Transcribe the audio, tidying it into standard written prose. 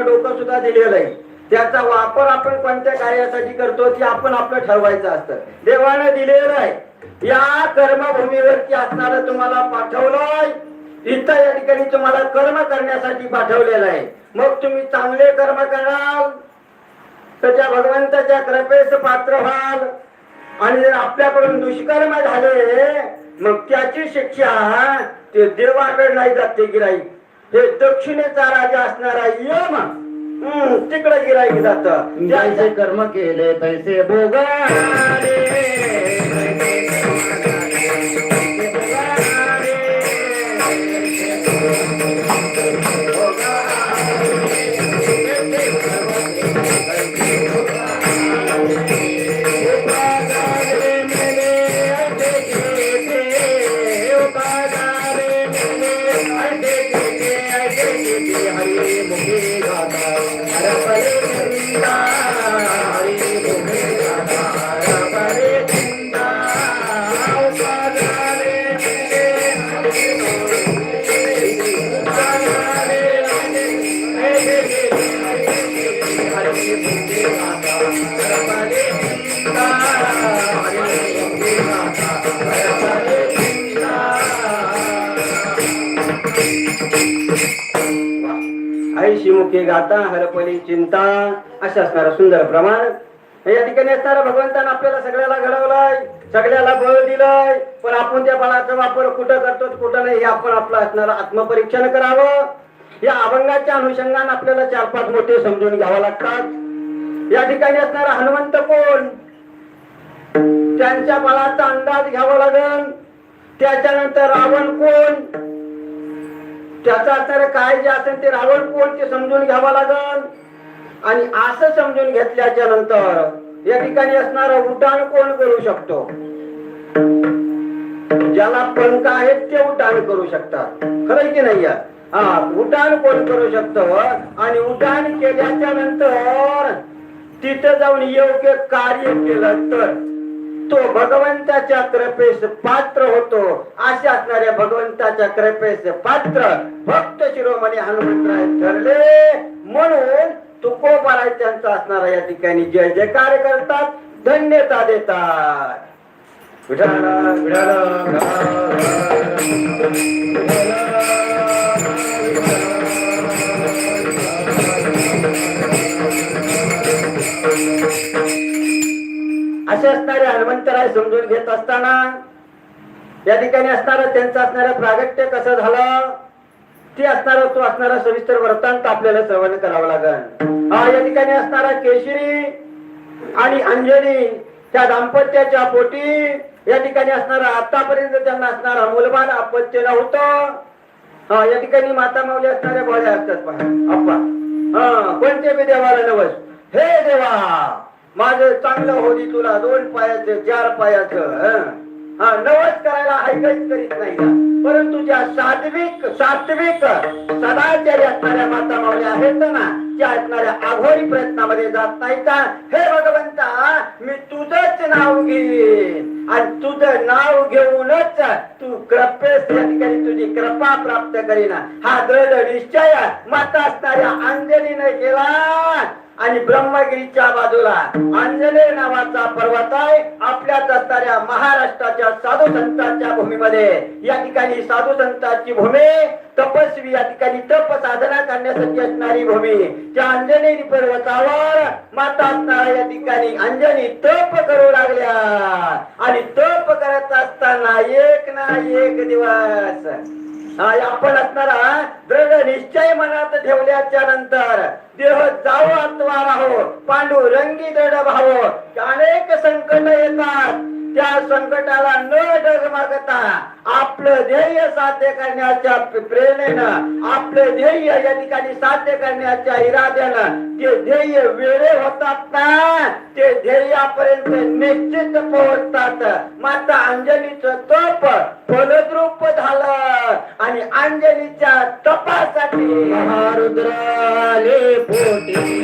डोकं सुद्धा दिलेलं आहे. त्याचा वापर आपण कोणत्या कार्यासाठी करतो ते आपण आपलं ठरवायचं असतं. देवाने दिलेलं आहे. या कर्मभूमीवरती असणारं तुम्हाला पाठवलंय. इथं या ठिकाणी तुम्हाला कर्म करण्यासाठी पाठवलेलं आहे. मग तुम्ही चांगले कर्म कराल तर त्या भगवंताच्या कृपेस पात्र व्हाल. आणि जर आपल्याकडून दुष्कर्म झाले मग त्याची शिक्षा ते देवाकडे नाही जाते गिराईक. हे दक्षिणेचा राजा असणारा यम तिकडे गिराईक जात. ज्याचे कर्म केले तैसे भोगाले. ऐशी मुखे गाता हरपली चिंता अशा असणारं सुंदर प्रमाण या ठिकाणी असणारा भगवंतानं आपल्याला सगळ्याला घडवलंय, सगळ्याला बळ दिलंय. पण आपण त्या बळाचा वापर कुठं करतो कुठं नाही हे आपण आपलं असणारं आत्मपरीक्षण करावं. या अभंगाच्या अनुषंगाने आपल्याला 4-5 मोठे समजून घ्यावं लागतात. या ठिकाणी असणारा हनुमंत कोण, त्यांच्या बळाचा अंदाज घ्यावा लागेल. त्याच्यानंतर रावण कोण, त्याचा असणारे काय जे असेल ते रावण कोण ते समजून घ्यावं लागेल. आणि असं समजून घेतल्याच्या नंतर या ठिकाणी असणारं उड्डाण कोण करू शकतो, ज्याला पंख आहेत ते उड्डाण करू शकतात. खरं की नाही? उड्डाण कोण करू शकतो. आणि उड्डाण केल्याच्या नंतर तिथं जाऊन योग्य कार्य केलं तर तो भगवंताच्या कृपेस पात्र होतो. अशा असणाऱ्या भगवंताच्या कृपेस पात्र भक्त शिरोमणी हनुमंतराय ठरले. म्हणून तुकोबाराय त्यांचा असणारा या ठिकाणी जय जयकार करतात, धन्यता देतात. असे असणारे हनुमंतराय समजून घेत असताना या ठिकाणी असणारं त्यांचं असणारं प्रागट्य कसं झालं ते असणारा तो असणारा सविस्तर वृत्तांत आपल्याला श्रवण करावं लागेल. या ठिकाणी असणारा केशरी आणि अंजनी त्या दाम्पत्याच्या पोटी या ठिकाणी असणारा आतापर्यंत त्यांना असणारा मुलबान अपत्य नव्हतं. या ठिकाणी माता माऊली असणाऱ्या बोळ्या असतात पहा अप्पा. कोणते बी देवाला नवस, हे देवा माझं चांगलं होती तुला 2 पायाचं 4 पायाचं नवस करायला ऐकत करीत नाही का. परंतु ज्या सात्विक सदाचारी असणाऱ्या माता माऊली आहेत ना त्या असणाऱ्या आघोरी प्रयत्नामध्ये जात नाही का. हे भगवंता मी तुझंच नाव घेईन आणि तुझं नाव घेऊनच तू कृपेस या ठिकाणी तुझी कृपा प्राप्त करीन. हा दृढ निश्चय माता असणाऱ्या अंजनीने केला. आणि ब्रह्मगिरीच्या बाजूला अंजनेय नावाचा पर्वत आहे. आपल्याच असणाऱ्या महाराष्ट्राच्या साधू संतांच्या भूमीमध्ये या ठिकाणी साधू संतांची भूमी, तपस्वी या ठिकाणी तप साधना करण्यासाठी असणारी भूमी. त्या अंजनेय पर्वतावर माता असणारा या ठिकाणी अंजनी तप करू लागल्या. आणि तप करत असताना एक ना एक दिवस आपण असणारा दृढ निश्चय मनात ठेवल्याच्या नंतर देह जावो अथवा राहो पांडुरंगी दृढ भावो. अनेक संकट येतात, त्या संकटाला न डगमगता आपलं ध्येय साध्य करण्याच्या प्रेरणेनं, आपलं ध्येय या ठिकाणी साध्य करण्याच्या इराद्यानं ते ध्येय वेळे होतात ना ते ध्येयापर्यंत निश्चित पोहोचतात. माता अंजनीचं तप फलद्रूप झालं. आणि अंजनीच्या तपासाठी महारुद्राले पोटी